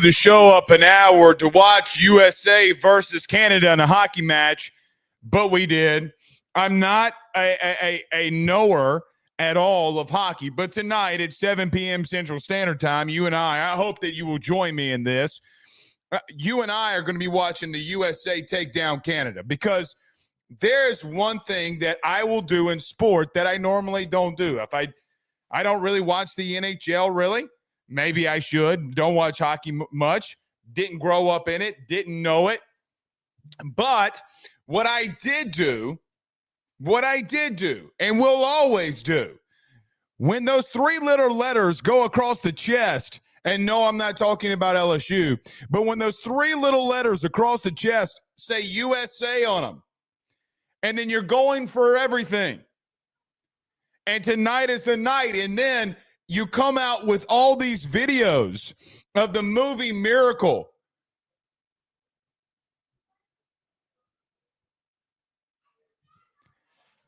the show up an hour to watch USA versus Canada in a hockey match, but we did. I'm not a knower at all of hockey, but tonight at 7 p.m. Central Standard Time, you and I hope that you will join me in this. You and I are going to be watching the USA take down Canada because there's one thing that I will do in sport that I normally don't do. If I don't really watch the NHL, really. Maybe I should. Don't watch hockey much. Didn't grow up in it. Didn't know it. But what I did do, and will always do, when those three little letters go across the chest, and no, I'm not talking about LSU, but when those three little letters across the chest say USA on them, and then you're going for everything, and tonight is the night, and then you come out with all these videos of the movie Miracle.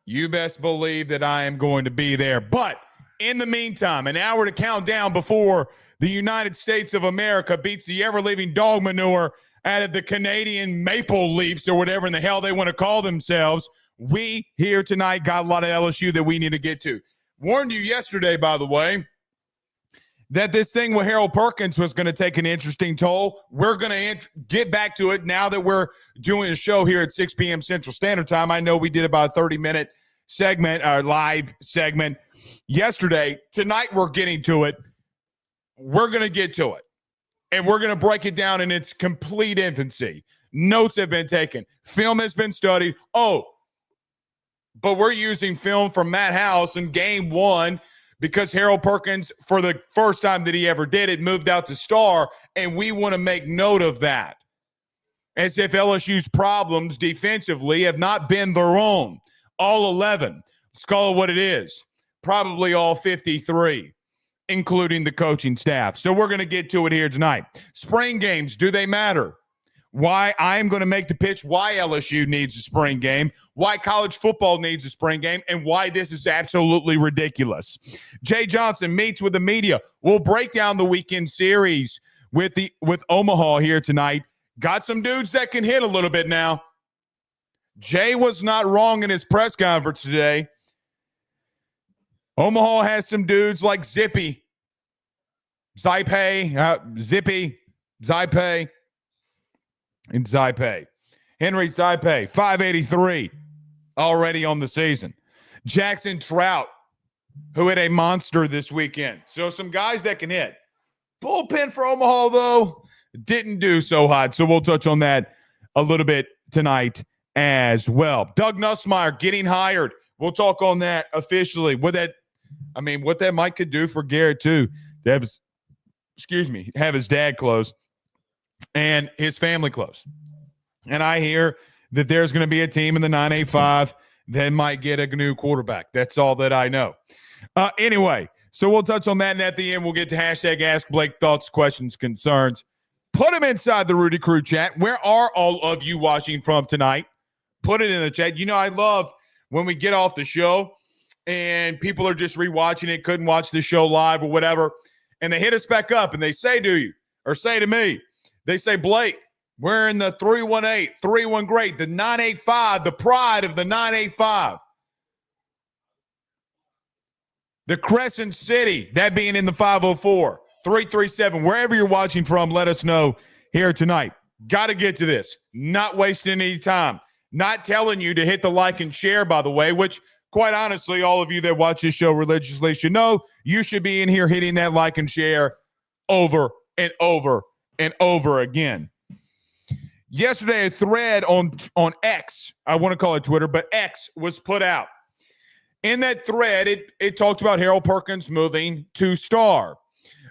You best believe that I am going to be there. But in the meantime, an hour to count down before the United States of America beats the ever-living dog manure out of the Canadian Maple Leafs or whatever in the hell they want to call themselves. We here tonight got a lot of LSU that we need to get to. Warned you yesterday, by the way, that this thing with Harold Perkins was going to take an interesting toll. We're going to get back to it now that we're doing a show here at 6 p.m. Central Standard Time. I know we did about a 30-minute segment, our live segment yesterday. Tonight we're getting to it. We're going to get to it, and we're going to break it down in its complete infancy. Notes have been taken. Film has been studied. But we're using film from Matt House in game one because Harold Perkins, for the first time that he ever did it, moved out to star, and we want to make note of that. As if LSU's problems defensively have not been their own. All 11. Let's call it what it is. Probably all 53, including the coaching staff. So we're going to get to it here tonight. Spring games, do they matter? Why I'm going to make the pitch why LSU needs a spring game, why college football needs a spring game, and why this is absolutely ridiculous. Jay Johnson meets with the media. We'll break down the weekend series with Omaha here tonight. Got some dudes that can hit a little bit now. Jay was not wrong in his press conference today. Omaha has some dudes like Zippy, Zypay, and Zypay. Henry Zypay, 583 already on the season. Jackson Trout, who hit a monster this weekend. So some guys that can hit. Bullpen for Omaha, though, didn't do so hot. So we'll touch on that a little bit tonight as well. Doug Nussmeier getting hired. We'll talk on that officially. What that might could do for Garrett, too. To have his dad close and his family close. And I hear that there's going to be a team in the 985 that might get a new quarterback. That's all that I know. Anyway, so we'll touch on that, and at the end we'll get to hashtag Ask Blake thoughts, questions, concerns. Put them inside the Rudy Crew chat. Where are all of you watching from tonight? Put it in the chat. You know, I love when we get off the show and people are just rewatching it, couldn't watch the show live or whatever, and they hit us back up and they say to you, or say to me, they say, Blake, we're in the 318, 3-1 great, the 985, the pride of the 985. The Crescent City, that being in the 504, 337, wherever you're watching from, let us know here tonight. Got to get to this. Not wasting any time. Not telling you to hit the like and share, by the way, which, quite honestly, all of you that watch this show religiously should know you should be in here hitting that like and share over and over and over again. Yesterday, a thread on X, I want to call it Twitter, but X was put out. In that thread, it talked about Harold Perkins moving to star.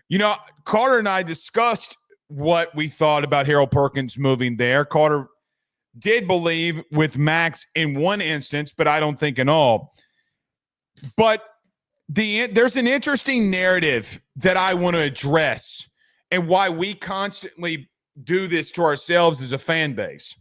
You know, Carter and I discussed what we thought about Harold Perkins moving there. Carter did believe with Max in one instance, but I don't think in all. But there's an interesting narrative that I want to address and why we constantly do this to ourselves as a fan base.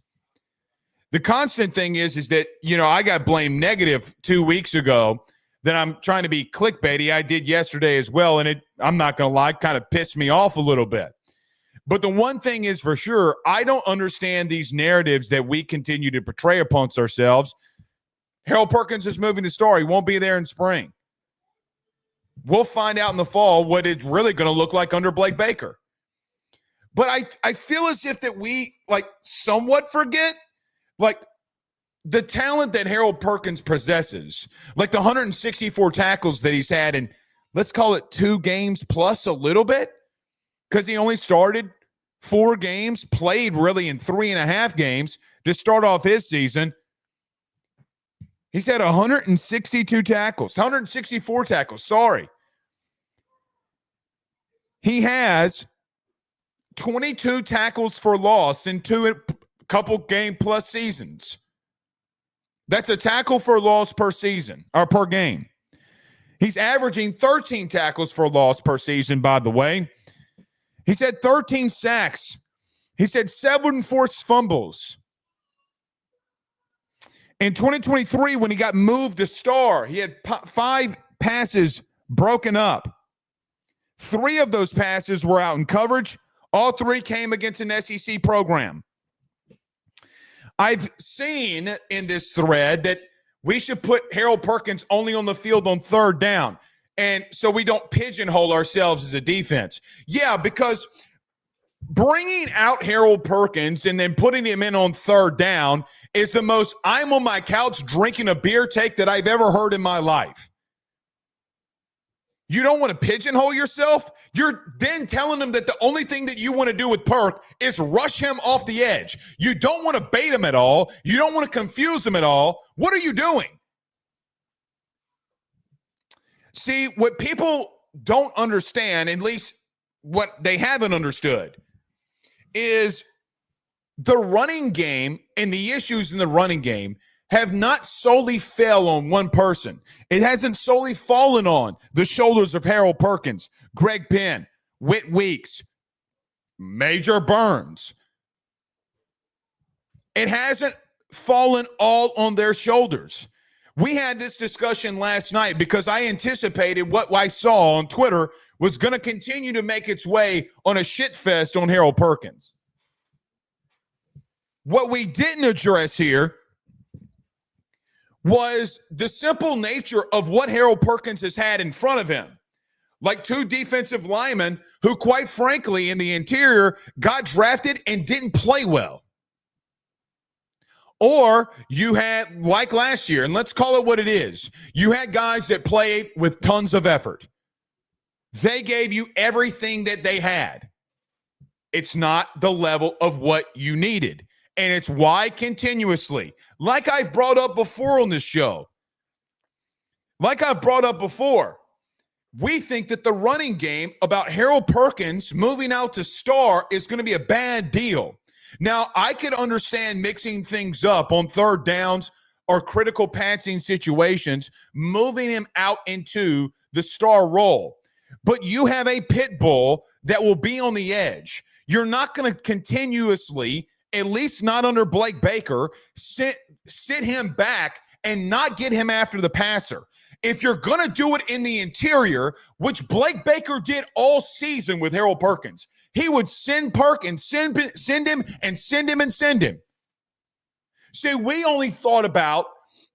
The constant thing is that, you know, I got blamed negative 2 weeks ago that I'm trying to be clickbaity. I did yesterday as well, and I'm not going to lie, kind of pissed me off a little bit. But the one thing is for sure, I don't understand these narratives that we continue to portray amongst ourselves. Harold Perkins is moving to Star. He won't be there in spring. We'll find out in the fall what it's really going to look like under Blake Baker. But I feel as if that we somewhat forget the talent that Harold Perkins possesses, the 164 tackles that he's had in, let's call it 2 games plus a little bit, because he only started 4 games, played really in 3.5 games to start off his season. He's had 164 tackles. Sorry. He has 22 tackles for loss in couple game plus seasons. That's a tackle for loss per season or per game. He's averaging 13 tackles for loss per season, by the way. He's had 13 sacks. He's had 7 forced fumbles. In 2023, when he got moved to Star, he had 5 passes broken up. 3 of those passes were out in coverage. All 3 came against an SEC program. I've seen in this thread that we should put Harold Perkins only on the field on 3rd down, and so we don't pigeonhole ourselves as a defense. Yeah, because bringing out Harold Perkins and then putting him in on 3rd down is the most I'm on my couch drinking a beer take that I've ever heard in my life. You don't want to pigeonhole yourself? You're then telling them that the only thing that you want to do with Perk is rush him off the edge. You don't want to bait him at all. You don't want to confuse him at all. What are you doing? See, what people don't understand, at least what they haven't understood, is the running game and the issues in the running game have not solely fell on one person. It hasn't solely fallen on the shoulders of Harold Perkins, Greg Penn, Whit Weeks, Major Burns. It hasn't fallen all on their shoulders. We had this discussion last night because I anticipated what I saw on Twitter was going to continue to make its way on a shit fest on Harold Perkins. What we didn't address here was the simple nature of what Harold Perkins has had in front of him. 2 defensive linemen who, quite frankly, in the interior got drafted and didn't play well. Or you had, like last year, and let's call it what it is, you had guys that played with tons of effort. They gave you everything that they had. It's not the level of what you needed. And it's why continuously, like I've brought up before on this show, we think that the running game about Harold Perkins moving out to Star is going to be a bad deal. Now, I could understand mixing things up on 3rd downs or critical passing situations, moving him out into the Star role. But you have a pit bull that will be on the edge. You're not going to continuously, at least not under Blake Baker, sit him back and not get him after the passer. If you're going to do it in the interior, which Blake Baker did all season with Harold Perkins, he would send Perkins, send him. See, we only thought about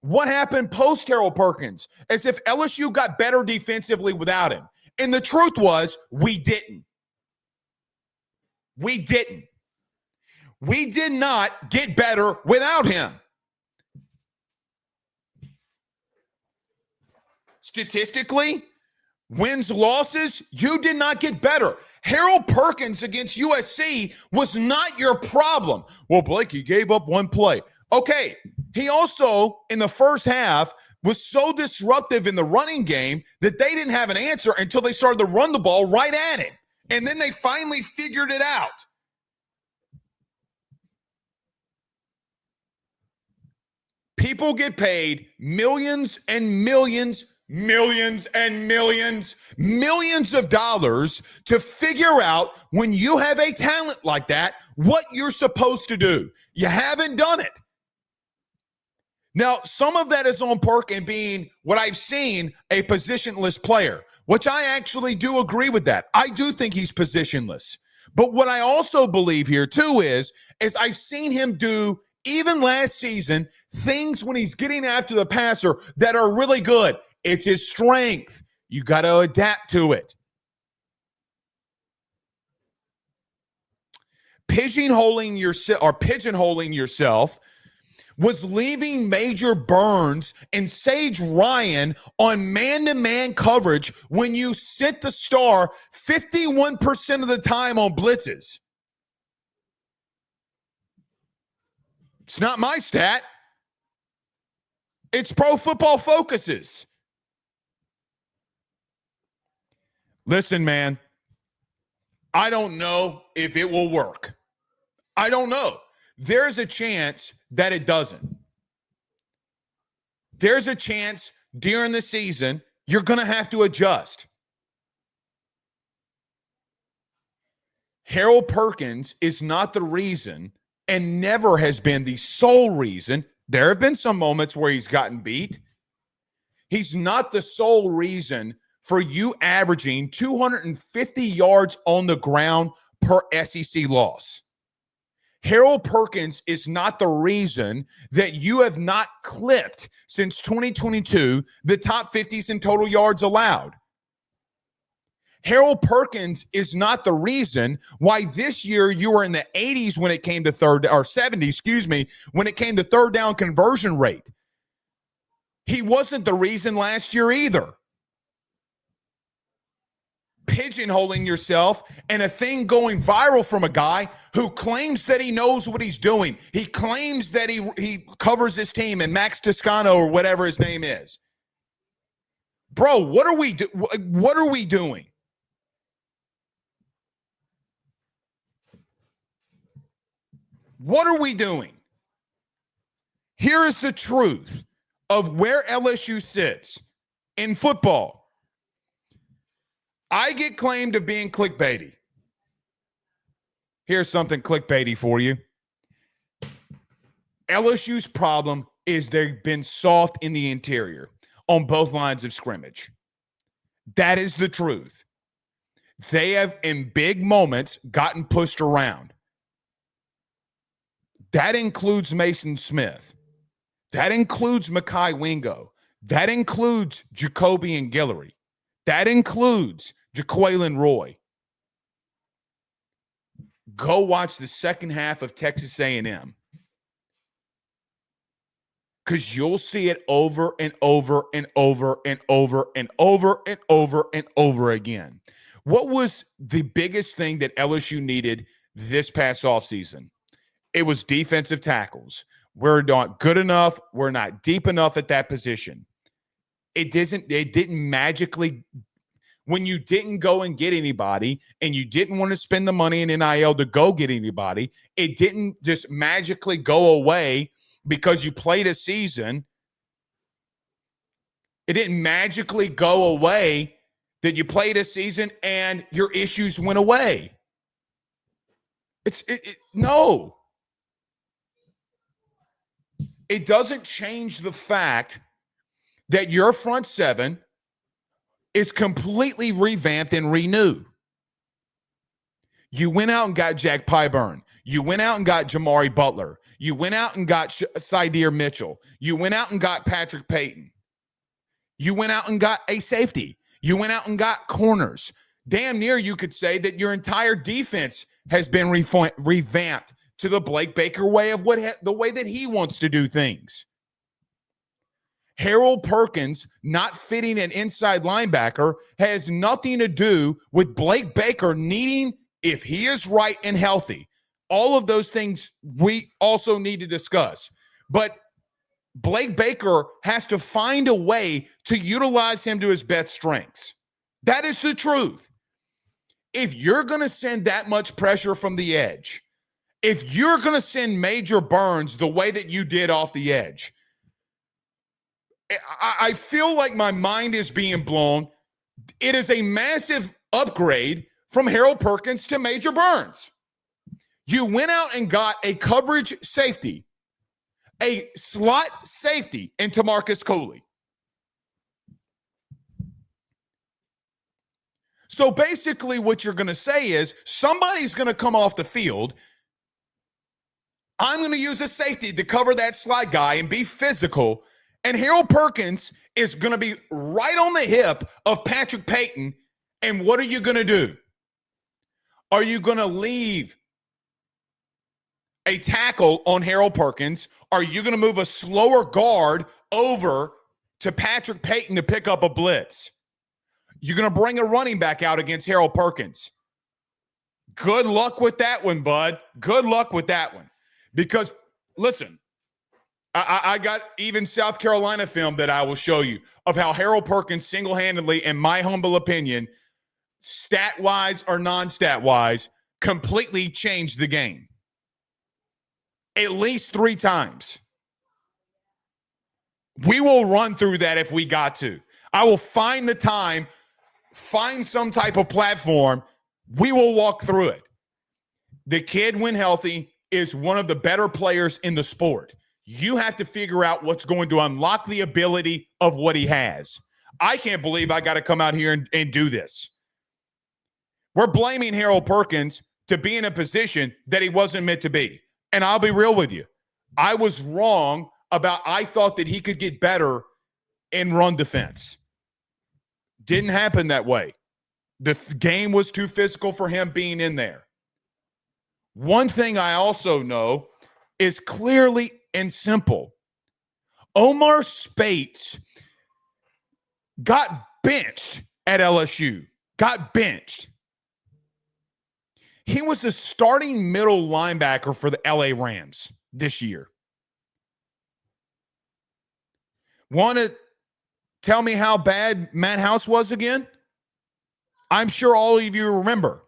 what happened post Harold Perkins, as if LSU got better defensively without him. And the truth was, we didn't. We didn't. We did not get better without him. Statistically, wins, losses, you did not get better. Harold Perkins against USC was not your problem. Well, Blake, he gave up 1 play. Okay, he also, in the first half, was so disruptive in the running game that they didn't have an answer until they started to run the ball right at him. And then they finally figured it out. People get paid millions and millions of dollars to figure out, when you have a talent like that, what you're supposed to do. You haven't done it. Now, some of that is on Perk and being, what I've seen, a positionless player, which I actually do agree with that. I do think he's positionless. But what I also believe here too is I've seen him do, even last season, things when he's getting after the passer that are really good. It's his strength. You got to adapt to it. Pigeonholing yourself was leaving Major Burns and Sage Ryan on man-to-man coverage when you sent the star 51% of the time on blitzes. It's not my stat. It's Pro Football Focus's. Listen, man, I don't know if it will work. I don't know. There's a chance that it doesn't. There's a chance during the season you're going to have to adjust. Harold Perkins is not the reason and never has been the sole reason. There have been some moments where he's gotten beat. He's not the sole reason for you averaging 250 yards on the ground per SEC loss. Harold Perkins is not the reason that you have not clipped since 2022 the top 50s in total yards allowed. Harold Perkins is not the reason why this year you were in the 80s when it came to 70s, when it came to third down conversion rate. He wasn't the reason last year either. Pigeonholing yourself and a thing going viral from a guy who claims that he knows what he's doing. He claims that he covers his team, and Max Toscano or whatever his name is. Bro, what are we doing? What are we doing? Here is the truth of where LSU sits in football. I get claimed of being clickbaity. Here's something clickbaity for you. LSU's problem is they've been soft in the interior on both lines of scrimmage. That is the truth. They have, in big moments, gotten pushed around. That includes Mason Smith. That includes Mekhi Wingo. That includes Jacoby and Guillory. That includes Jaquelin Roy. Go watch the second half of Texas A&M, because you'll see it over and over and over and over and over and over and over again. What was the biggest thing that LSU needed this past offseason? It was defensive tackles. We're not good enough. We're not deep enough at that position. It didn't magically, when you didn't go and get anybody and you didn't want to spend the money in NIL to go get anybody, it didn't just magically go away because you played a season. It didn't magically go away that you played a season and your issues went away. No. It doesn't change the fact that your front seven is completely revamped and renewed. You went out and got Jack Pyburn. You went out and got Jamari Butler. You went out and got Sydir Mitchell. You went out and got Patrick Payton. You went out and got a safety. You went out and got corners. Damn near you could say that your entire defense has been revamped to the Blake Baker way of the way that he wants to do things. Harold Perkins not fitting an inside linebacker has nothing to do with Blake Baker needing, if he is right and healthy, all of those things we also need to discuss. But Blake Baker has to find a way to utilize him to his best strengths. That is the truth. If you're going to send that much pressure from the edge, if you're going to send Major Burns the way that you did off the edge, I feel like my mind is being blown. It is a massive upgrade from Harold Perkins to Major Burns. You went out and got a coverage safety, a slot safety in Tamarcus Cooley. So basically what you're going to say is somebody's going to come off the field. I'm going to use a safety to cover that slot guy and be physical. And Harold Perkins is going to be right on the hip of Patrick Payton. And what are you going to do? Are you going to leave a tackle on Harold Perkins? Are you going to move a slower guard over to Patrick Payton to pick up a blitz? You're going to bring a running back out against Harold Perkins. Good luck with that one, bud. Good luck with that one. Because, listen, I got even South Carolina film that I will show you of how Harold Perkins single-handedly, in my humble opinion, stat-wise or non-stat-wise, completely changed the game. At least 3 times. We will run through that if we got to. I will find the time, find some type of platform. We will walk through it. The kid, when healthy, is one of the better players in the sport. You have to figure out what's going to unlock the ability of what he has. I can't believe I got to come out here and do this. We're blaming Harold Perkins to be in a position that he wasn't meant to be. And I'll be real with you. I was wrong about I thought that he could get better in run defense. Didn't happen that way. The game was too physical for him being in there. One thing I also know is clearly and simple. Omar Speights got benched at LSU. Got benched. He was the starting middle linebacker for the LA Rams this year. Want to tell me how bad Matt House was again? I'm sure all of you remember.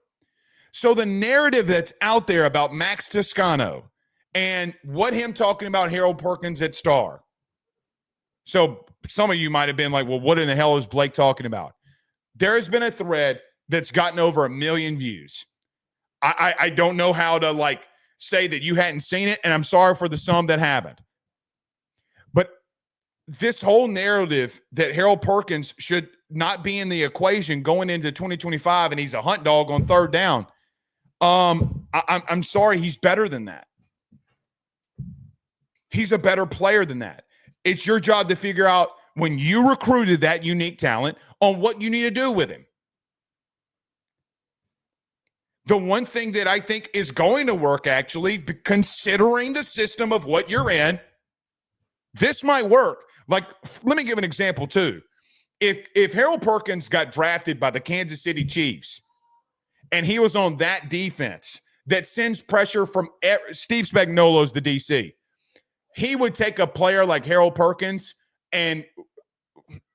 So the narrative that's out there about Max Toscano and what him talking about Harold Perkins at Star. So some of you might have been like, well, what in the hell is Blake talking about? There has been a thread that's gotten over 1 million views. I don't know how to say that you hadn't seen it, and I'm sorry for the some that haven't. But this whole narrative that Harold Perkins should not be in the equation going into 2025 and he's a hunt dog on third down. I'm sorry, he's better than that. He's a better player than that. It's your job to figure out when you recruited that unique talent on what you need to do with him. The one thing that I think is going to work, actually, considering the system of what you're in, this might work. Let me give an example, too. If Harold Perkins got drafted by the Kansas City Chiefs and he was on that defense that sends pressure from Steve Spagnuolo's the DC, he would take a player like Harold Perkins and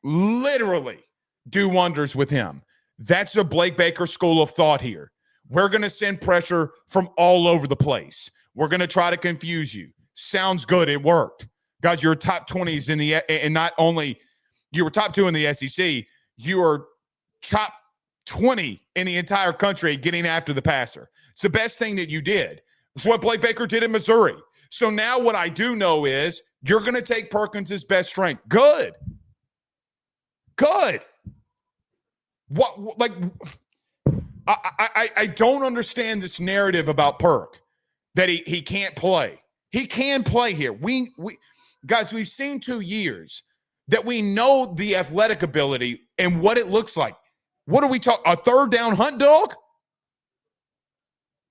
literally do wonders with him. That's a Blake Baker school of thought here. We're going to send pressure from all over the place. We're going to try to confuse you. Sounds good. It worked. Guys, you're top 20s in the – and not only you were top 2 in the SEC, you were top 20 in the entire country getting after the passer. It's the best thing that you did. It's what Blake Baker did in Missouri. So now what I do know is you're going to take Perkins' best strength. Good. What I don't understand this narrative about Perk that he can't play. He can play here. We guys, we've seen 2 years that we know the athletic ability and what it looks like. What are we talking? A third down hunt dog?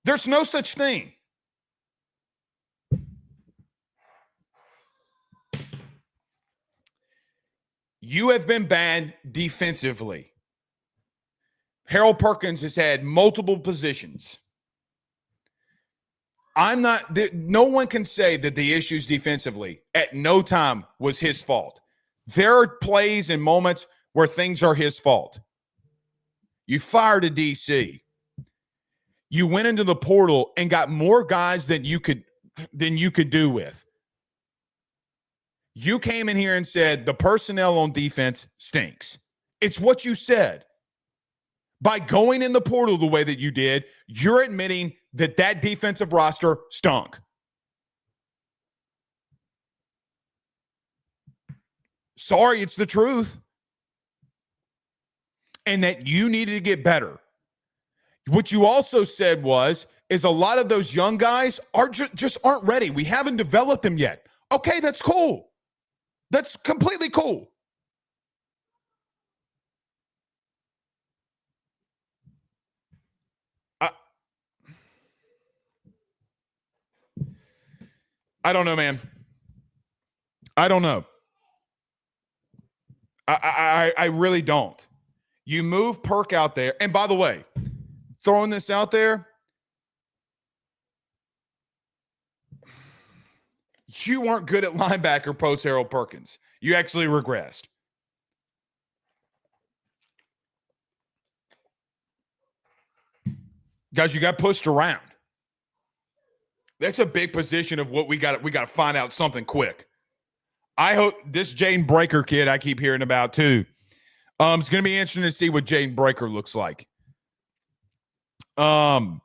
There's no such thing. You have been bad defensively. Harold Perkins has had multiple positions. No one can say that the issues defensively at no time was his fault. There are plays and moments where things are his fault. You fired a DC. You went into the portal and got more guys than you could do with. You came in here and said the personnel on defense stinks. It's what you said. By going in the portal the way that you did, you're admitting that defensive roster stunk. Sorry, it's the truth. and that you needed to get better. What you also said is a lot of those young guys are just aren't ready. We haven't developed them yet. Okay, that's cool. That's completely cool. I don't know, man. I don't know. I really don't. You move Perk out there. And by the way, throwing this out there, you weren't good at linebacker post Harold Perkins. You actually regressed. Guys, you got pushed around. That's a big position of what we got to find out something quick. I hope this Jaden Breaker kid I keep hearing about too. It's going to be interesting to see what Jaden Breaker looks like. I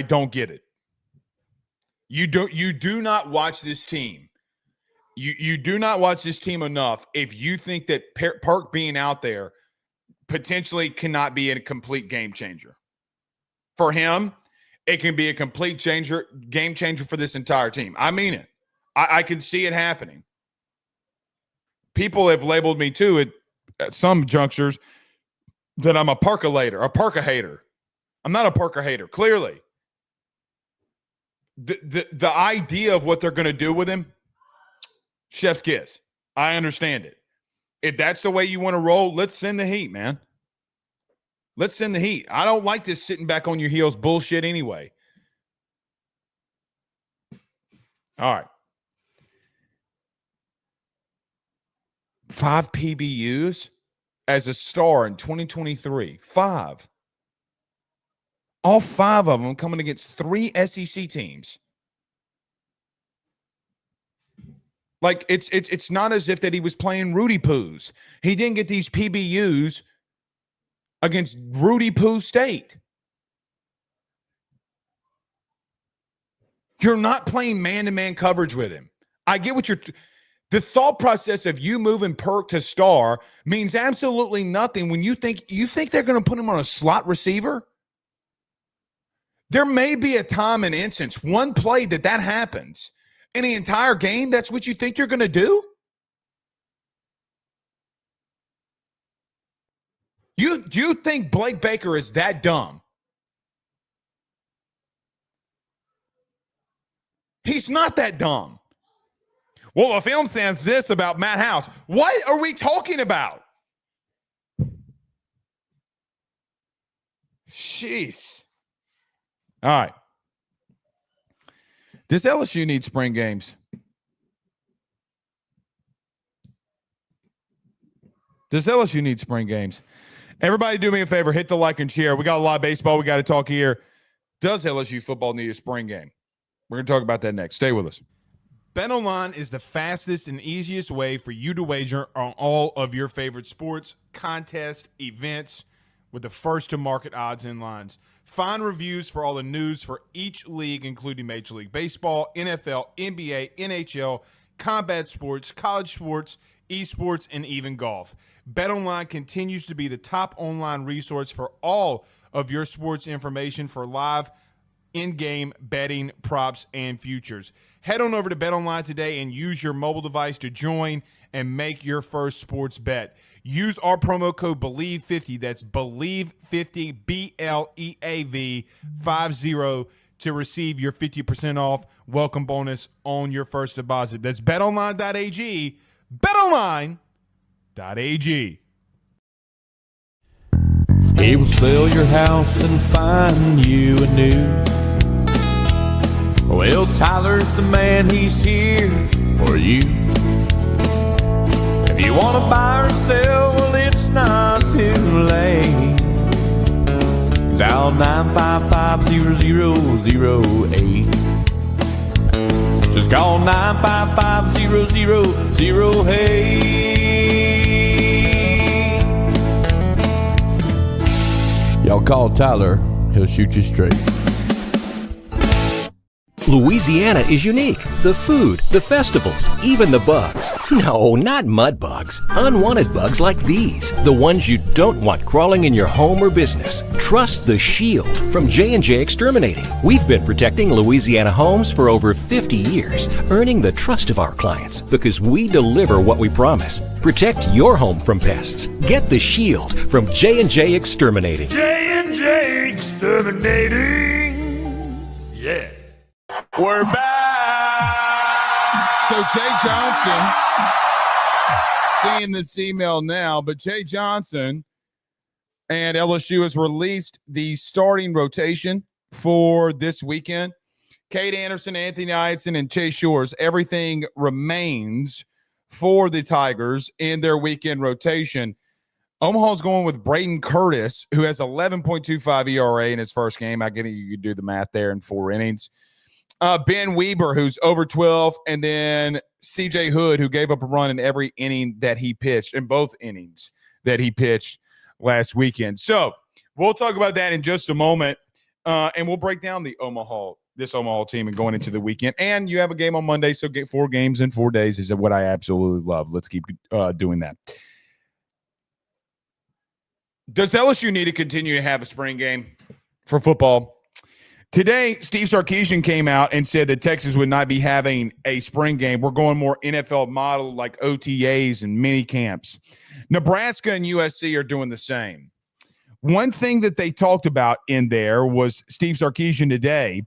don't get it. You do not watch this team. You do not watch this team enough if you think that Perk being out there potentially cannot be a complete game changer. For him, it can be a complete game changer for this entire team. I mean it. I can see it happening. People have labeled me too at some junctures that I'm a Perka hater. I'm not a Perka hater, clearly. The idea of what they're going to do with him, chef's kiss. I understand it. If that's the way you want to roll, let's send the heat, man. Let's send the heat. I don't like this sitting back on your heels bullshit anyway. All right. 5 PBUs as a star in 2023. 5. All 5 of them coming against 3 SEC teams. Like, it's not as if that he was playing Rudy Poos. He didn't get these PBUs against Rudy Poo State. You're not playing man-to-man coverage with him. I get what the thought process of you moving Perk to star means absolutely nothing when you think they're going to put him on a slot receiver. There may be a time and instance, one play that happens. In the entire game, that's what you think you're going to do? You think Blake Baker is that dumb? He's not that dumb. Well, the film says this about Matt House. What are we talking about? Jeez. All right. Does LSU need spring games? Does LSU need spring games? Everybody do me a favor. Hit the like and share. We got a lot of baseball. We got to talk here. Does LSU football need a spring game? We're going to talk about that next. Stay with us. BetOnline is the fastest and easiest way for you to wager on all of your favorite sports, contests, events with the first-to-market odds and lines. Find reviews for all the news for each league, including Major League Baseball, NFL, NBA, NHL, combat sports, college sports, esports, and even golf. BetOnline continues to be the top online resource for all of your sports information for live in-game betting, props, and futures. Head on over to BetOnline today and use your mobile device to join and make your first sports bet. Use our promo code BELIEVE50, that's BELIEVE50, BLEAV 50, to receive your 50% off welcome bonus on your first deposit. That's betonline.ag, betonline.ag. He will sell your house and find you a new. Well, Tyler's the man, he's here for you. If you want to buy or sell, well, it's not too late. Dial 955-0008. Just call 955-0008. Y'all call Tyler, he'll shoot you straight. Louisiana is unique. The food, the festivals, even the bugs. No, not mud bugs. Unwanted bugs like these. The ones you don't want crawling in your home or business. Trust the Shield from J&J Exterminating. We've been protecting Louisiana homes for over 50 years, earning the trust of our clients because we deliver what we promise. Protect your home from pests. Get the Shield from J&J Exterminating. J&J Exterminating. Yeah. We're back. So Jay Johnson, seeing this email now, but Jay Johnson and LSU has released the starting rotation for this weekend. Cade Anderson, Anthony Iadson, and Chase Shores. Everything remains for the Tigers in their weekend rotation. Omaha's going with Braden Curtis, who has 11.25 ERA in his first game. I get it. You could do the math there in 4 innings. Ben Weber, who's over 12, and then CJ Hood, who gave up a run in every inning that he pitched, in both innings that he pitched last weekend. So we'll talk about that in just a moment, and we'll break down this Omaha team and going into the weekend. And you have a game on Monday, so get 4 games in 4 days is what I absolutely love. Let's keep doing that. Does LSU need to continue to have a spring game for football? Today, Steve Sarkisian came out and said that Texas would not be having a spring game. We're going more NFL model like OTAs and mini camps. Nebraska and USC are doing the same. One thing that they talked about in there was Steve Sarkisian today.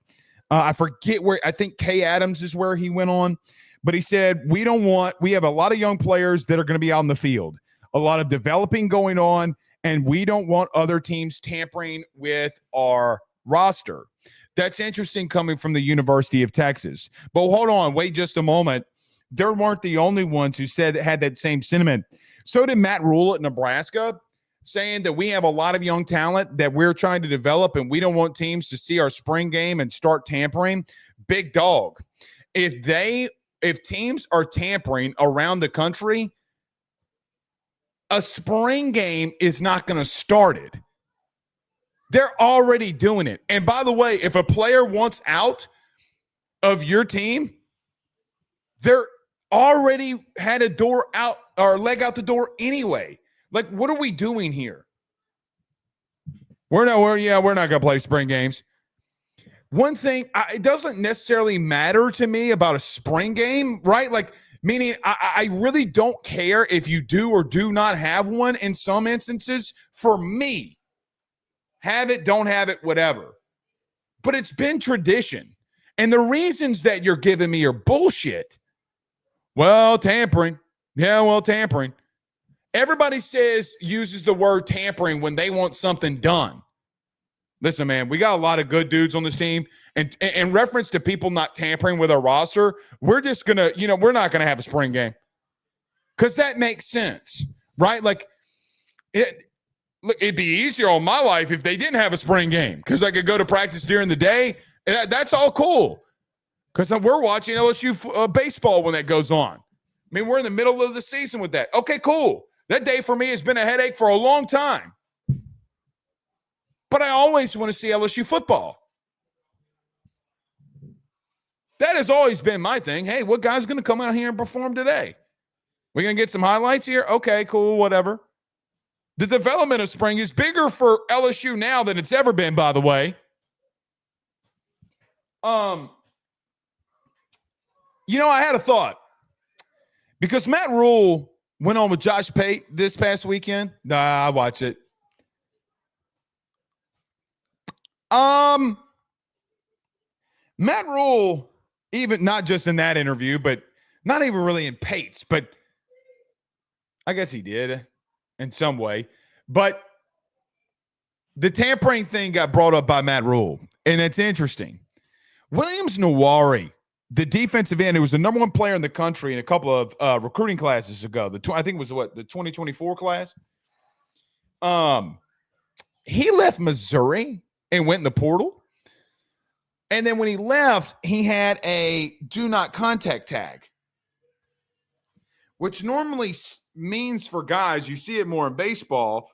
I forget where, I think Kay Adams is where he went on, but he said, we have a lot of young players that are going to be out in the field, a lot of developing going on, and we don't want other teams tampering with our roster. That's interesting coming from the University of Texas. But hold on, wait just a moment. They weren't the only ones who had that same sentiment. So did Matt Rule at Nebraska, saying that we have a lot of young talent that we're trying to develop and we don't want teams to see our spring game and start tampering. Big dog. If teams are tampering around the country, a spring game is not going to start it. They're already doing it. And by the way, if a player wants out of your team, they're already had a door out or leg out the door anyway. Like, what are we doing here? We're not going to play spring games. One thing, it doesn't necessarily matter to me about a spring game, right? Like, meaning I really don't care if you do or do not have one in some instances. For me, have it, don't have it, whatever. But it's been tradition. And the reasons that you're giving me are bullshit. Well, tampering. Yeah, well, tampering. Everybody uses the word tampering when they want something done. Listen, man, we got a lot of good dudes on this team. And in reference to people not tampering with our roster, we're just going to, we're not going to have a spring game. Because that makes sense, right? Like, it'd be easier on my life if they didn't have a spring game because I could go to practice during the day. That's all cool because we're watching LSU baseball when that goes on. I mean, we're in the middle of the season with that. Okay, cool. That day for me has been a headache for a long time. But I always want to see LSU football. That has always been my thing. Hey, what guy's going to come out here and perform today? We're going to get some highlights here? Okay, cool, whatever. The development of spring is bigger for LSU now than it's ever been, by the way. I had a thought. Because Matt Rule went on with Josh Pate this past weekend. Nah, I watched it. Matt Rule, even not just in that interview, but not even really in Pate's, but I guess he did in some way. But the tampering thing got brought up by Matt Rule, and it's interesting. Williams Nawari, the defensive end, who was the number 1 player in the country in a couple of recruiting classes ago, I think it was the 2024 class. He left Missouri and went in the portal. And then when he left, he had a do not contact tag, which normally means for guys, you see it more in baseball,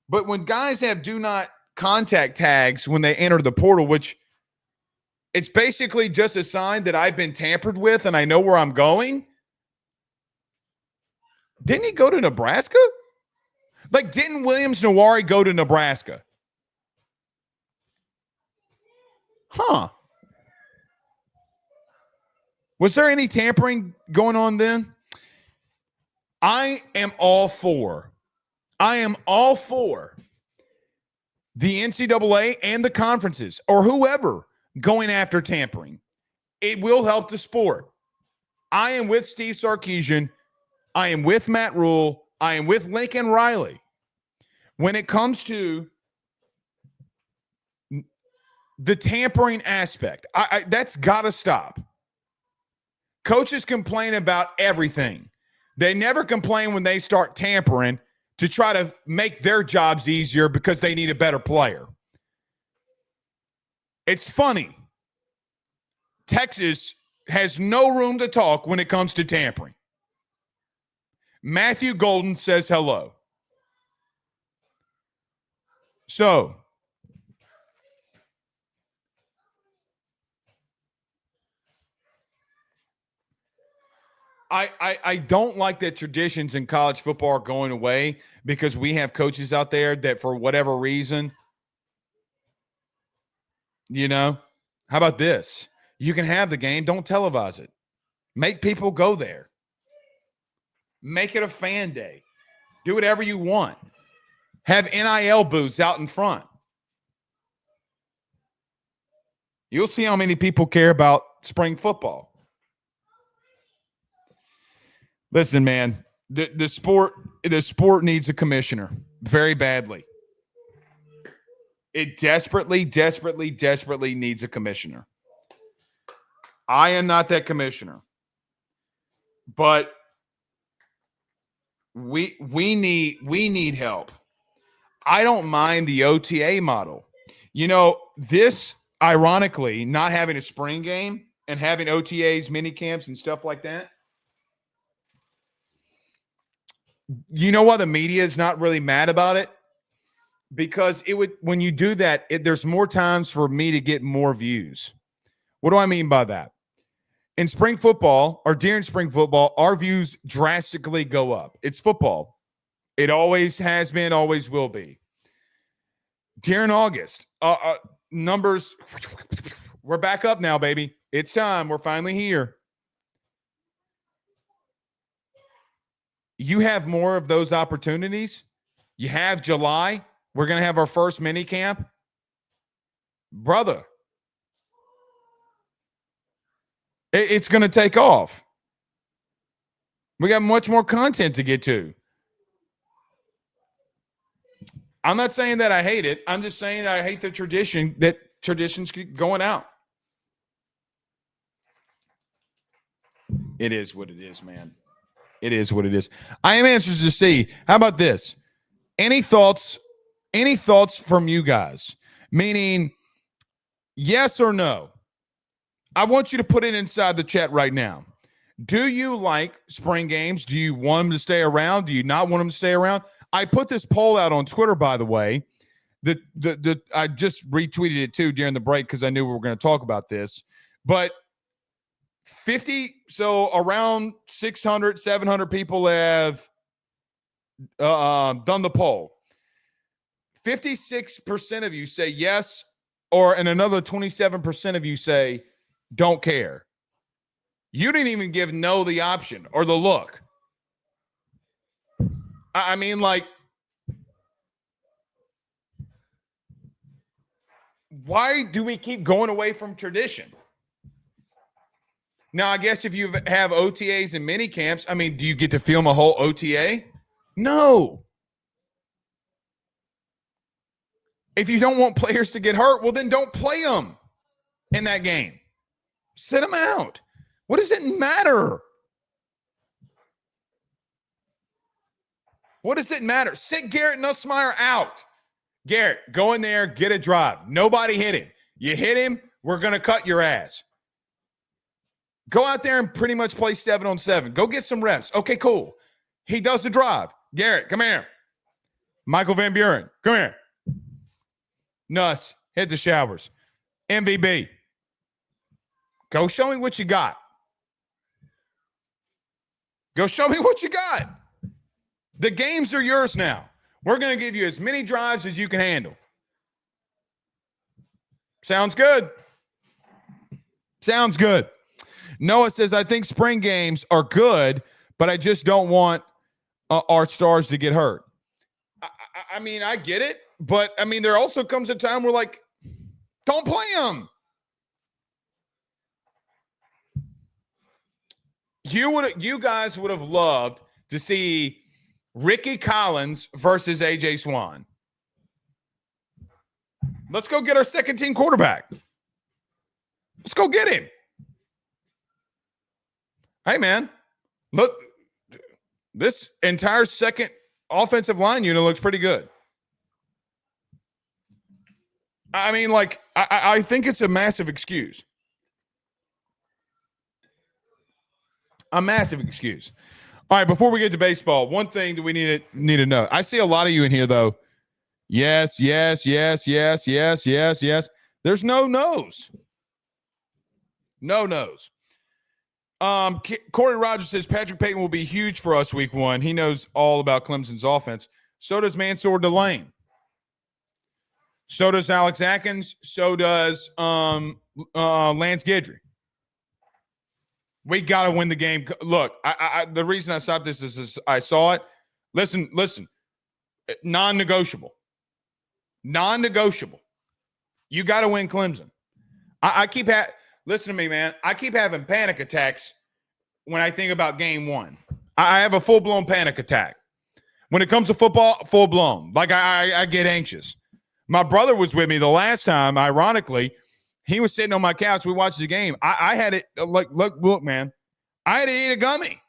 but when guys have do not contact tags when they enter the portal, which It's basically just a sign that I've been tampered with and I know where I'm going. Didn't he go to Nebraska? Like, didn't Williams-Nwaneri go to Nebraska? Huh. Was there any tampering going on then? I am all for the NCAA and the conferences or whoever going after tampering. It will help the sport. I am with Steve Sarkisian. I am with Matt Rule. I am with Lincoln Riley. When it comes to the tampering aspect, that's got to stop. Coaches complain about everything. They never complain when they start tampering to try to make their jobs easier because they need a better player. It's funny. Texas has no room to talk when it comes to tampering. Matthew Golden says hello. So, I don't like that traditions in college football are going away because we have coaches out there that for whatever reason, how about this? You can have the game. Don't televise it. Make people go there. Make it a fan day. Do whatever you want. Have NIL booths out in front. You'll see how many people care about spring football. Listen, man, the sport needs a commissioner very badly. It desperately, desperately, desperately needs a commissioner. I am not that commissioner. But we need help. I don't mind the OTA model. This ironically, not having a spring game and having OTAs, mini camps, and stuff like that. You know why the media is not really mad about it? Because when you do that, there's more times for me to get more views. What do I mean by that? In spring football or during spring football, our views drastically go up. It's football. It always has been, always will be. During August, numbers, we're back up now, baby. It's time. We're finally here. You have more of those opportunities. You have July. We're going to have our first mini camp. Brother, it's going to take off. We got much more content to get to. I'm not saying that I hate it. I'm just saying that I hate the traditions keep going out. It is what it is, man. It is what it is. I am anxious to see. How about this? Any thoughts from you guys? Meaning, yes or no? I want you to put it inside the chat right now. Do you like spring games? Do you want them to stay around? Do you not want them to stay around? I put this poll out on Twitter, by the way. I just retweeted it too during the break because I knew we were going to talk about this. But around 600, 700 people have done the poll. 56% of you say yes, and another 27% of you say don't care. You didn't even give no the option or the look. I mean, like, why do we keep going away from tradition? Now, I guess if you have OTAs and mini camps, I mean, do you get to film a whole OTA? No. If you don't want players to get hurt, well, then don't play them in that game. Sit them out. What does it matter? What does it matter? Sit Garrett Nussmeier out. Garrett, go in there, get a drive. Nobody hit him. You hit him, we're going to cut your ass. Go out there and pretty much play 7-on-7. Go get some reps. Okay, cool. He does the drive. Garrett, come here. Michael Van Buren, come here. Nuss, hit the showers. MVB, Go show me what you got. Go show me what you got. The games are yours now. We're going to give you as many drives as you can handle. Sounds good. Sounds good. Noah says, I think spring games are good, but I just don't want our stars to get hurt. I mean, I get it, but I mean, there also comes a time where, like, don't play them. You guys would have loved to see Ricky Collins versus AJ Swan. Let's go get our second team quarterback. Let's go get him. Hey, man, look, this entire second offensive line unit looks pretty good. I mean, like, I think it's a massive excuse. A massive excuse. All right, before we get to baseball, one thing that we need to know. I see a lot of you in here, though. Yes. There's no no's. No no's. Corey Rogers says Patrick Payton will be huge for us week 1. He knows all about Clemson's offense. So does Mansour Delane. So does Alex Atkins. So does Lance Guidry. We got to win the game. Look, the reason I stopped this is I saw it. Listen. Non-negotiable. You got to win Clemson. Listen to me, man. I keep having panic attacks when I think about game 1. I have a full-blown panic attack. When it comes to football, full-blown. Like, I get anxious. My brother was with me the last time, ironically. He was sitting on my couch. We watched the game. I had it, look, man. I had to eat a gummy.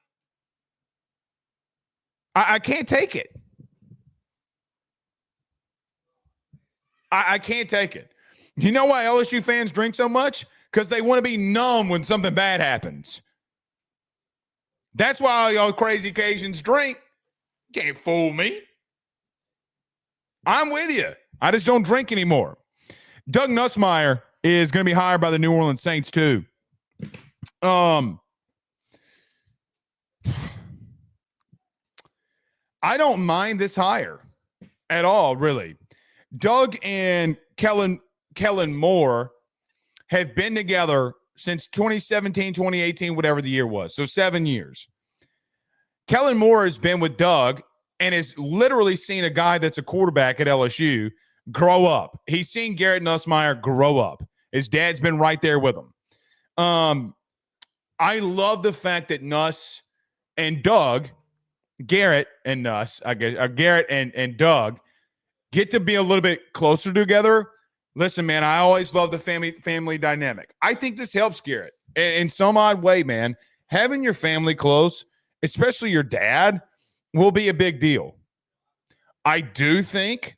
I can't take it. I can't take it. You know why LSU fans drink so much? Because they want to be numb when something bad happens. That's why all y'all crazy Cajuns drink. Can't fool me. I'm with you. I just don't drink anymore. Doug Nussmeier is going to be hired by the New Orleans Saints too. I don't mind this hire at all, really. Doug and Kellen Moore have been together since 2017, 2018, whatever the year was. So 7 years. Kellen Moore has been with Doug and has literally seen a guy that's a quarterback at LSU grow up. He's seen Garrett Nussmeier grow up. His dad's been right there with him. I love the fact that Nuss and Doug, Garrett and Nuss, I guess, Garrett and Doug get to be a little bit closer together. Listen, man, I always love the family dynamic. I think this helps Garrett in some odd way, man. Having your family close, especially your dad, will be a big deal. I do think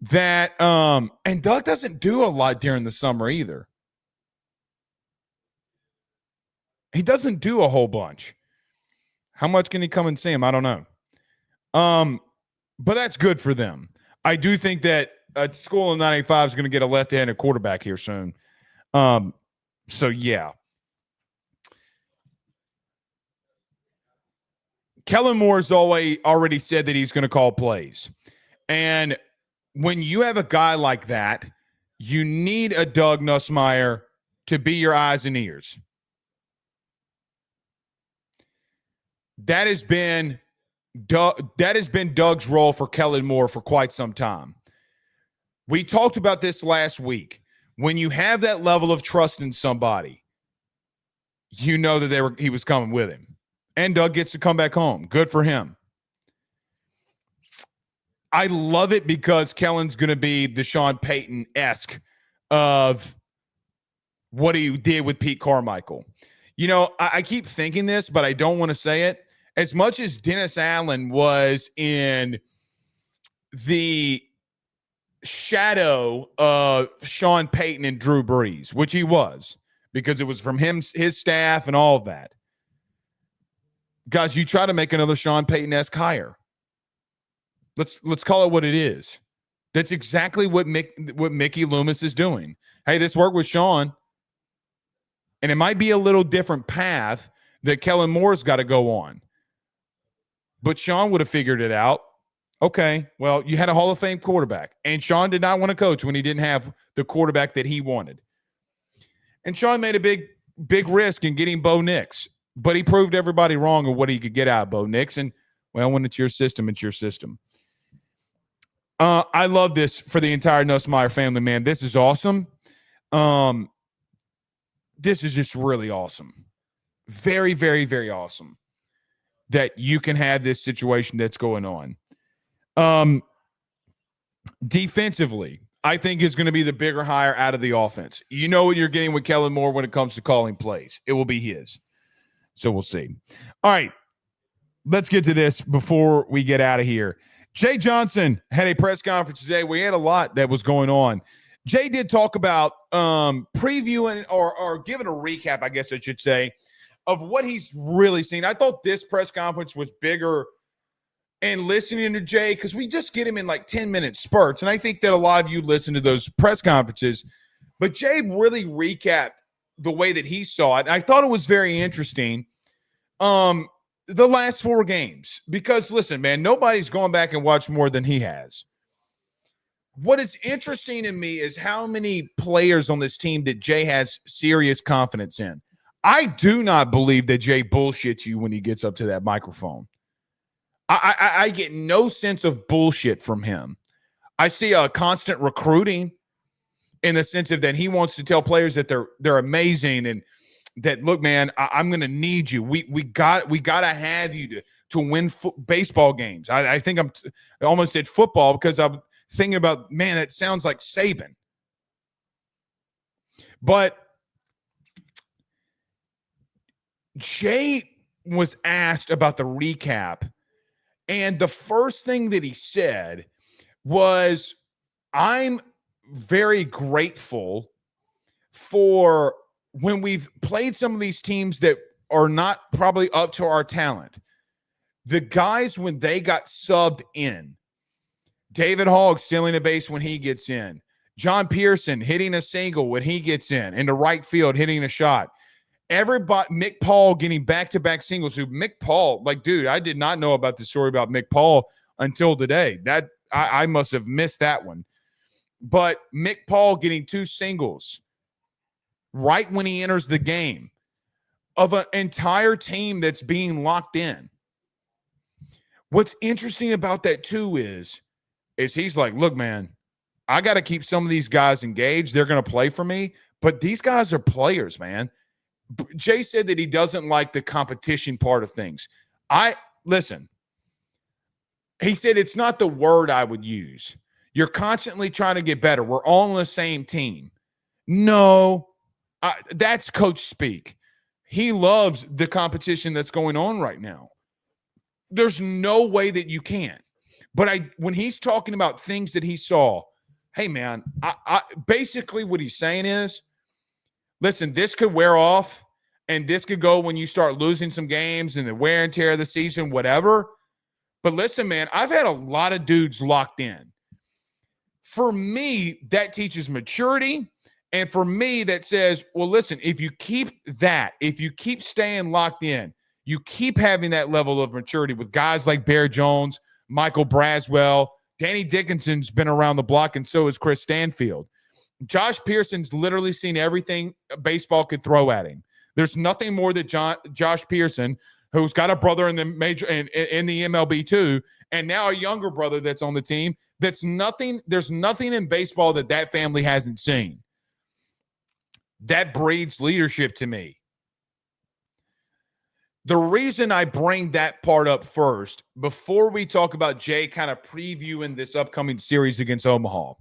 that and Doug doesn't do a lot during the summer either. He doesn't do a whole bunch. How much can he come and see him? I don't know. But that's good for them. I do think that a school in 95 is going to get a left-handed quarterback here soon. So yeah. Kellen Moore's already said that he's going to call plays. And when you have a guy like that, you need a Doug Nussmeier to be your eyes and ears. That has been Doug's role for Kellen Moore for quite some time. We talked about this last week. When you have that level of trust in somebody, you know that he was coming with him. And Doug gets to come back home. Good for him. I love it because Kellen's going to be the Sean Payton-esque of what he did with Pete Carmichael. You know, I keep thinking this, but I don't want to say it. As much as Dennis Allen was in the shadow of Sean Payton and Drew Brees, which he was, because it was from his staff and all of that. Guys, you try to make another Sean Payton-esque hire. Let's call it what it is. That's exactly what Mickey Loomis is doing. Hey, this worked with Sean, and it might be a little different path that Kellen Moore's got to go on. But Sean would have figured it out. Okay, well, you had a Hall of Fame quarterback, and Sean did not want to coach when he didn't have the quarterback that he wanted. And Sean made a big risk in getting Bo Nix, but he proved everybody wrong of what he could get out of Bo Nix. And, well, when it's your system, it's your system. I love this for the entire Nussmeier family, man. This is awesome. This is just really awesome. Very, very, very awesome that you can have this situation that's going on. Defensively, I think is going to be the bigger hire out of the offense. You know what you're getting with Kellen Moore when it comes to calling plays. It will be his. So we'll see. All right. Let's get to this before we get out of here. Jay Johnson had a press conference today. We had a lot that was going on. Jay did talk about previewing or giving a recap, I guess I should say, of what he's really seen. I thought this press conference was bigger, and listening to Jay, because we just get him in like 10-minute spurts, and I think that a lot of you listen to those press conferences, but Jay really recapped the way that he saw it. I thought it was very interesting. The last 4 games, because listen, man, nobody's going back and watched more than he has. What is interesting to me is how many players on this team that Jay has serious confidence in. I do not believe that Jay bullshits you when he gets up to that microphone. I get no sense of bullshit from him. I see a constant recruiting in the sense of that he wants to tell players that they're amazing and that, look, man, I'm going to need you. We got to have you to win baseball games. I think I almost said football because I'm thinking about, man, it sounds like Saban. But Jay was asked about the recap, and the first thing that he said was, I'm very grateful for when we've played some of these teams that are not probably up to our talent. The guys, when they got subbed in, David Hogg stealing a base when he gets in, John Pearson hitting a single when he gets in the right field, hitting a shot. Everybody, Mick Paul getting back-to-back singles. Who Mick Paul, like, dude, I did not know about the story about Mick Paul until today. That I must have missed that one. But Mick Paul getting 2 singles right when he enters the game of an entire team that's being locked in. What's interesting about that too is he's like, look, man, I got to keep some of these guys engaged. They're going to play for me, but these guys are players, man. Jay said that he doesn't like the competition part of things. Listen, he said it's not the word I would use. You're constantly trying to get better. We're all on the same team. No, that's coach speak. He loves the competition that's going on right now. There's no way that you can't. But when he's talking about things that he saw, hey, man, basically what he's saying is, listen, this could wear off, and this could go when you start losing some games and the wear and tear of the season, whatever. But listen, man, I've had a lot of dudes locked in. For me, that teaches maturity. And for me, that says, well, listen, if you keep staying locked in, you keep having that level of maturity with guys like Bear Jones, Michael Braswell, Danny Dickinson's been around the block, and so is Chris Stanfield. Josh Pearson's literally seen everything baseball could throw at him. There's nothing more that Josh Pearson, who's got a brother in the major in the MLB too, and now a younger brother that's on the team. There's nothing in baseball that family hasn't seen. That breeds leadership to me. The reason I bring that part up first, before we talk about Jay kind of previewing this upcoming series against Omaha,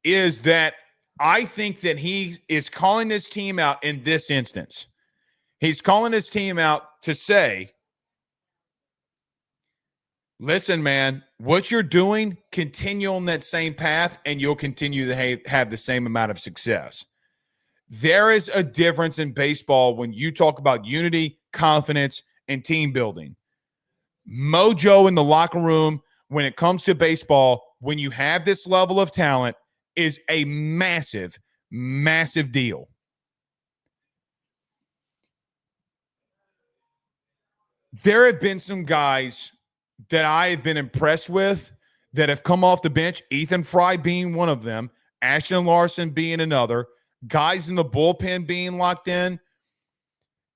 is that I think that he is calling his team out in this instance. He's calling his team out to say, listen, man, what you're doing, continue on that same path, and you'll continue to have the same amount of success. There is a difference in baseball when you talk about unity, confidence, and team building. Mojo in the locker room when it comes to baseball, when you have this level of talent, is a massive, massive deal. There have been some guys that I have been impressed with that have come off the bench, Ethan Fry being one of them, Ashton Larson being another, guys in the bullpen being locked in,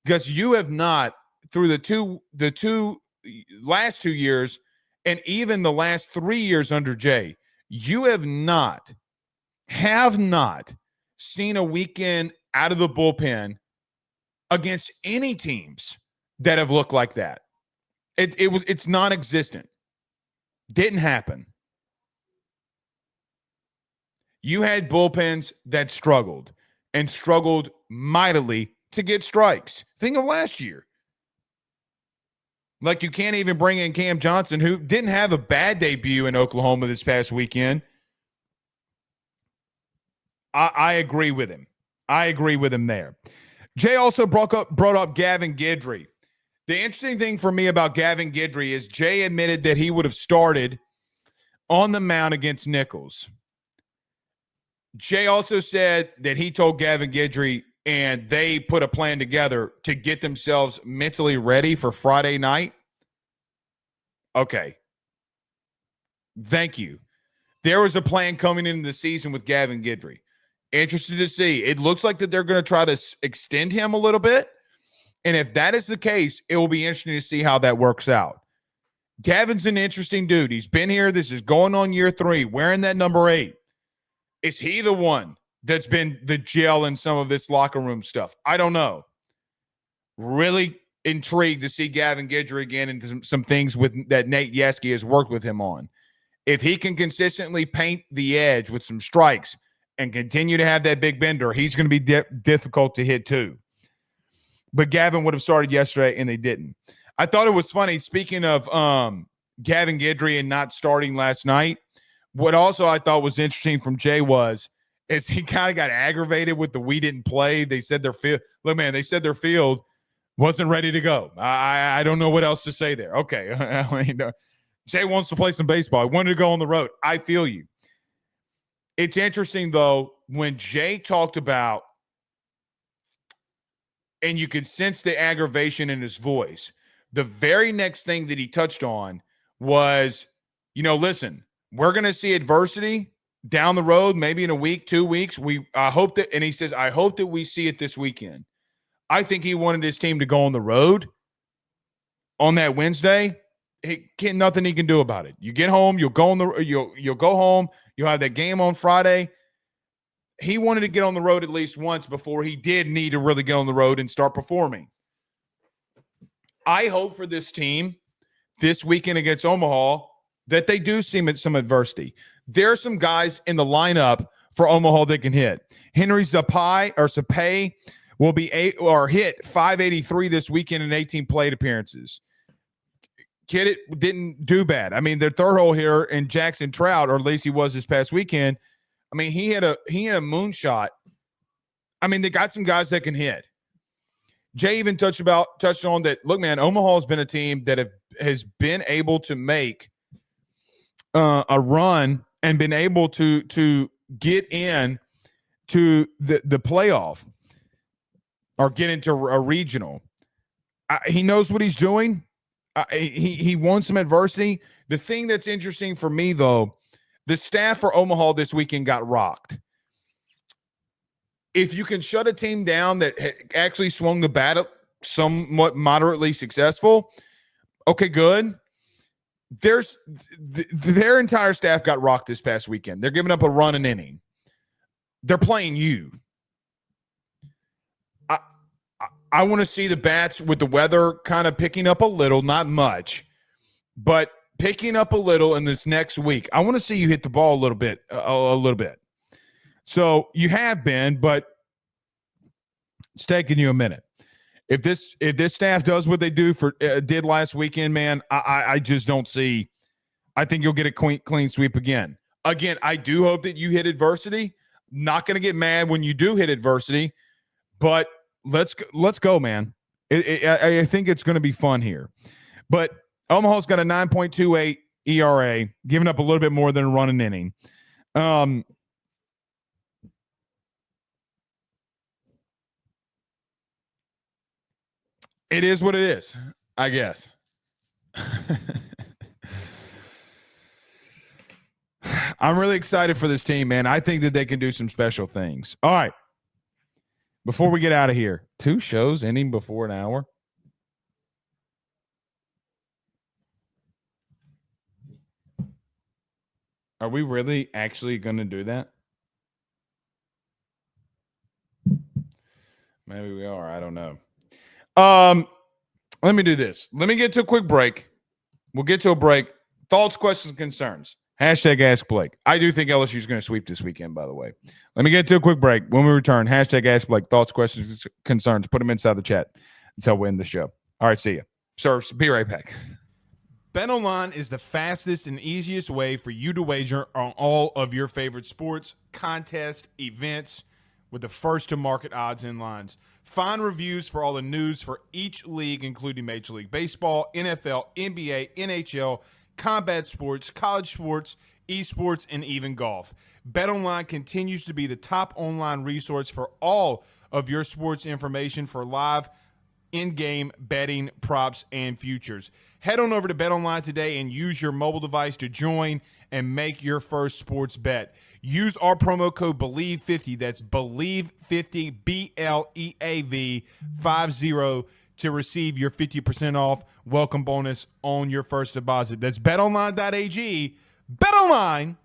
because you have not, through the last 2 years and even the last 3 years under Jay, you have not seen a weekend out of the bullpen against any teams that have looked like that. It's non-existent. Didn't happen. You had bullpens that struggled mightily to get strikes. Think of last year. Like, you can't even bring in Cam Johnson, who didn't have a bad debut in Oklahoma this past weekend. I agree with him. I agree with him there. Jay also brought up Gavin Guidry. The interesting thing for me about Gavin Guidry is Jay admitted that he would have started on the mound against Nichols. Jay also said that he told Gavin Guidry and they put a plan together to get themselves mentally ready for Friday night. Okay. Thank you. There was a plan coming into the season with Gavin Guidry. Interested to see. It looks like that they're going to try to extend him a little bit. And if that is the case, it will be interesting to see how that works out. Gavin's an interesting dude. He's been here. This is going on year 3, wearing that number 8. Is he the one that's been the gel in some of this locker room stuff? I don't know. Really intrigued to see Gavin Guidry again and some things that Nate Yeske has worked with him on. If he can consistently paint the edge with some strikes and continue to have that big bender, he's going to be difficult to hit too. But Gavin would have started yesterday, and they didn't. I thought it was funny, speaking of Gavin Guidry and not starting last night, what also I thought was interesting from Jay is he kind of got aggravated with the we didn't play. They said their field – look, man, they said their field wasn't ready to go. I don't know what else to say there. Okay. I mean, Jay wants to play some baseball. He wanted to go on the road. I feel you. It's interesting, though, when Jay talked about – and you could sense the aggravation in his voice. The very next thing that he touched on was, listen, we're going to see adversity down the road, maybe in a week, 2 weeks. I hope that, and he says, I hope that we see it this weekend. I think he wanted his team to go on the road on that Wednesday. Nothing he can do about it. You get home, you'll go home, you'll have that game on Friday. He wanted to get on the road at least once before he did need to really get on the road and start performing. I hope for this team this weekend against Omaha that they do see some adversity. There are some guys in the lineup for Omaha that can hit. Henry Zapay will be hit 583 this weekend in 18 plate appearances. Kid didn't do bad. I mean, their third hole here in Jackson Trout, or at least he was this past weekend. I mean, he had a moonshot. I mean, they got some guys that can hit. Jay even touched on that. Look, man, Omaha has been a team that has been able to make a run and been able to get in to the playoff or get into a regional. He knows what he's doing. He wants some adversity. The thing that's interesting for me, though, the staff for Omaha this weekend got rocked. If you can shut a team down that actually swung the bat up somewhat moderately successful, okay, good. Their entire staff got rocked this past weekend. They're giving up a run an inning. They're playing you. I want to see the bats with the weather kind of picking up a little, not much, but picking up a little in this next week. I want to see you hit the ball a little bit, So you have been, but it's taking you a minute. If this staff does what they did last weekend, man, I just don't see. I think you'll get a clean sweep again. Again, I do hope that you hit adversity. Not going to get mad when you do hit adversity, but let's go, man. I think it's going to be fun here. But Omaha's got a 9.28 ERA, giving up a little bit more than a run an inning. It is what it is, I guess. I'm really excited for this team, man. I think that they can do some special things. All right. Before we get out of here, 2 shows ending before an hour. Are we really actually going to do that? Maybe we are. I don't know. Let me do this. Let me get to a quick break. We'll get to a break. Thoughts, questions, concerns. Hashtag Ask Blake. I do think LSU is going to sweep this weekend, by the way. Let me get to a quick break. When we return, hashtag Ask Blake. Thoughts, questions, concerns. Put them inside the chat until we end the show. All right, see you. Sir, be right back. BetOnline is the fastest and easiest way for you to wager on all of your favorite sports, contests, events with the first-to-market odds and lines. Find reviews for all the news for each league, including Major League Baseball, NFL, NBA, NHL, combat sports, college sports, esports, and even golf. BetOnline continues to be the top online resource for all of your sports information for live in-game betting, props, and futures. Head on over to BetOnline today and use your mobile device to join and make your first sports bet. Use our promo code BELIEVE50, that's BELIEVE50, BLEAV 50, to receive your 50% off welcome bonus on your first deposit. That's betonline.ag, betonline.ag.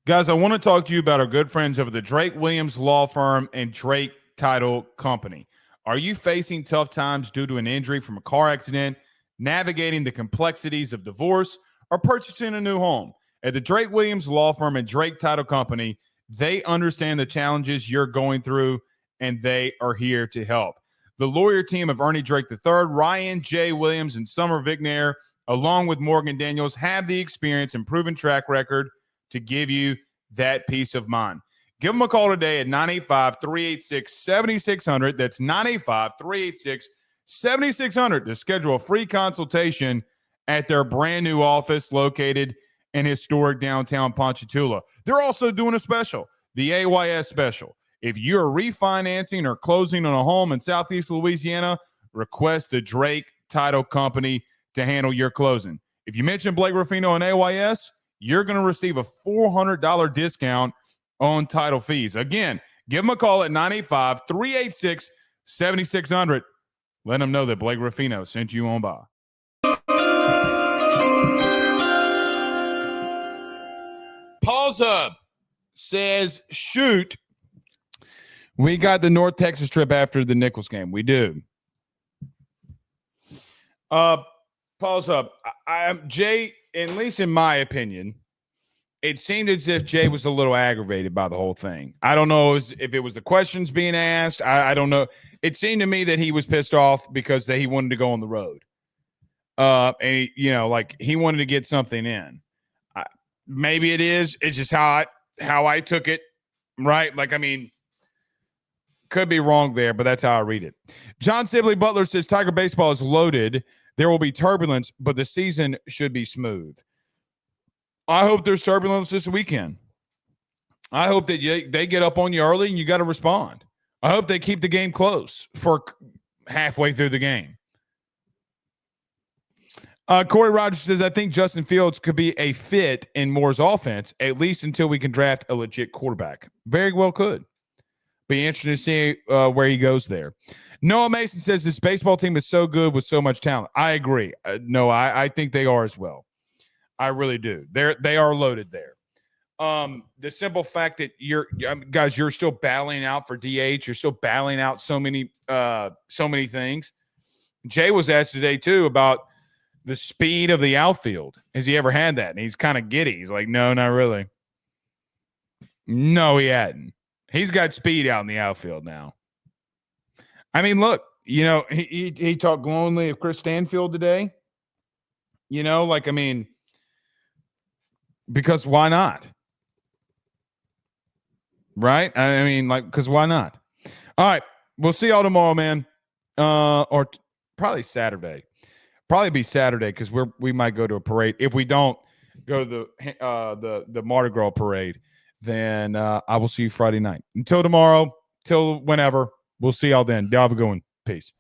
Guys, I want to talk to you about our good friends over the Drake Williams Law Firm and Drake Title Company. Are you facing tough times due to an injury from a car accident, navigating the complexities of divorce, or purchasing a new home? At the Drake Williams Law Firm and Drake Title Company, they understand the challenges you're going through, and they are here to help. The lawyer team of Ernie Drake III, Ryan J. Williams, and Summer Vignair, along with Morgan Daniels, have the experience and proven track record to give you that peace of mind. Give them a call today at 985-386-7600. That's 985-386-7600 to schedule a free consultation at their brand new office located in historic downtown Ponchatoula. They're also doing a special, the AYS special. If you're refinancing or closing on a home in Southeast Louisiana, request the Drake Title Company to handle your closing. If you mention Blake Ruffino and AYS, you're going to receive a $400 discount on title fees. Again, give them a call at 985-386-7600. Let them know that Blake Ruffino sent you on by. Paul's Hub says, shoot, we got the North Texas trip after the Nichols game. We do. Paul's Hub, Jay, at least in my opinion, it seemed as if Jay was a little aggravated by the whole thing. I don't know if it was the questions being asked. I don't know. It seemed to me that he was pissed off because he wanted to go on the road. And he wanted to get something in. Maybe it is. It's just how I took it, right? Could be wrong there, but that's how I read it. John Sibley Butler says Tiger baseball is loaded. There will be turbulence, but the season should be smooth. I hope there's turbulence this weekend. I hope that they get up on you early and you got to respond. I hope they keep the game close for halfway through the game. Corey Rogers says, I think Justin Fields could be a fit in Moore's offense, at least until we can draft a legit quarterback. Very well could. Be interesting to see where he goes there. Noah Mason says this baseball team is so good with so much talent. I agree. I think they are as well. I really do. They are loaded there. The simple fact that you're still battling out for DH. You're still battling out so many things. Jay was asked today too about the speed of the outfield. Has he ever had that? And he's kind of giddy. He's like, no, not really. No, he hadn't. He's got speed out in the outfield now. I mean, look, he talked glowingly of Chris Stanfield today. Because why not? Right? Because why not? All right. We'll see y'all tomorrow, man. Or probably Saturday. Probably be Saturday because we might go to a parade. If we don't go to the Mardi Gras parade, then I will see you Friday night. Until tomorrow, till whenever, we'll see y'all then. Y'all have a good one. Peace.